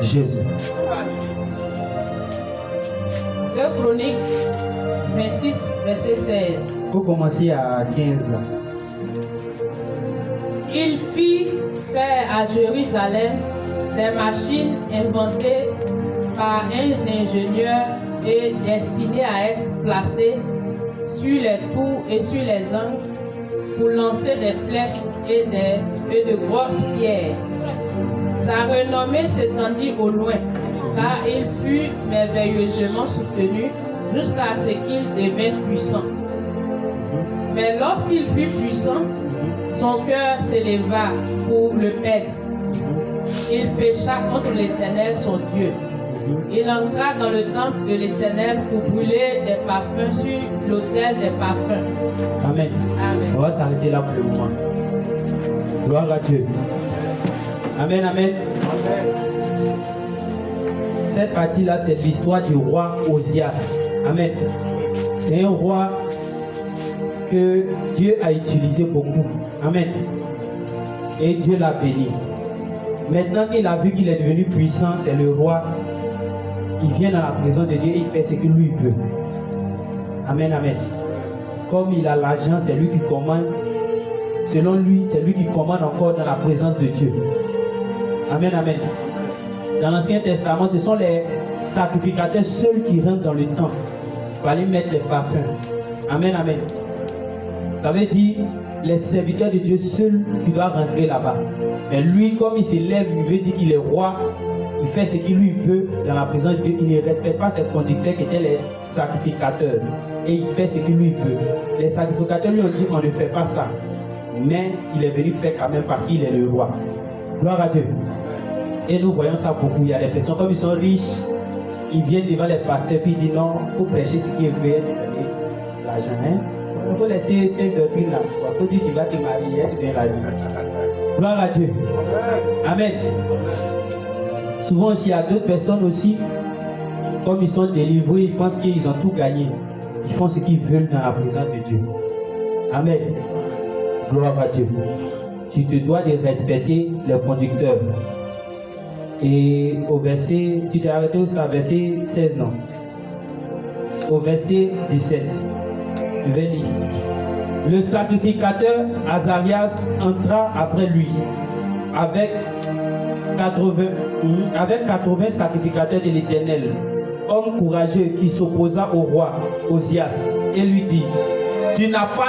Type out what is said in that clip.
Jésus. 2 Chroniques 26, verset 16. Il faut commencer à 15 là. Il fit faire à Jérusalem des machines inventées par un ingénieur et destinées à être placées sur les tours et sur les angles pour lancer des flèches et de grosses pierres. Sa renommée s'étendit au loin, car il fut merveilleusement soutenu jusqu'à ce qu'il devint puissant. Mais lorsqu'il fut puissant, son cœur s'éleva pour le perdre. Il pécha contre l'Éternel son Dieu. Il entra dans le temple de l'Éternel pour brûler des parfums sur l'autel des parfums. Amen. Amen. On va s'arrêter là pour le moment. Gloire à Dieu. Amen, amen. Cette partie-là, c'est l'histoire du roi Osias. Amen. C'est un roi que Dieu a utilisé beaucoup. Amen. Et Dieu l'a béni. Maintenant qu'il a vu qu'il est devenu puissant, c'est le roi. Il vient dans la présence de Dieu et il fait ce que lui veut. Amen, amen. Comme il a l'argent, c'est lui qui commande. Selon lui, c'est lui qui commande encore dans la présence de Dieu. Amen, amen. Dans l'Ancien Testament, ce sont les sacrificateurs seuls qui rentrent dans le temple pour aller mettre les parfums. Amen, amen. Ça veut dire les serviteurs de Dieu seuls qui doivent rentrer là-bas. Mais lui, comme il s'élève, il veut dire qu'il est roi. Il fait ce qu'il lui veut dans la présence de Dieu. Il ne respecte pas ses conducteurs qui étaient les sacrificateurs. Et il fait ce qu'il lui veut. Les sacrificateurs lui ont dit on ne fait pas ça. Mais il est venu faire quand même parce qu'il est le roi. Gloire à Dieu. Et nous voyons ça beaucoup. Il y a des personnes comme ils sont riches. Ils viennent devant les pasteurs puis ils disent non, il faut prêcher ce qui est vrai, donner l'argent. Hein? Il faut laisser cette doctrine là. Il faut dire tu vas te marier, tu donnes l'argent. Gloire à Dieu. Amen. Souvent aussi, il y a d'autres personnes aussi, comme ils sont délivrés, ils pensent qu'ils ont tout gagné. Ils font ce qu'ils veulent dans la présence de Dieu. Amen. Gloire à Dieu. Tu te dois de respecter les conducteurs. Et au verset, tu t'es arrêté au verset 16, non? Au verset 17. Je vais lire. Le sacrificateur Azarias entra après lui avec 80 sacrificateurs de l'Éternel, homme courageux qui s'opposa au roi Osias et lui dit, tu n'as pas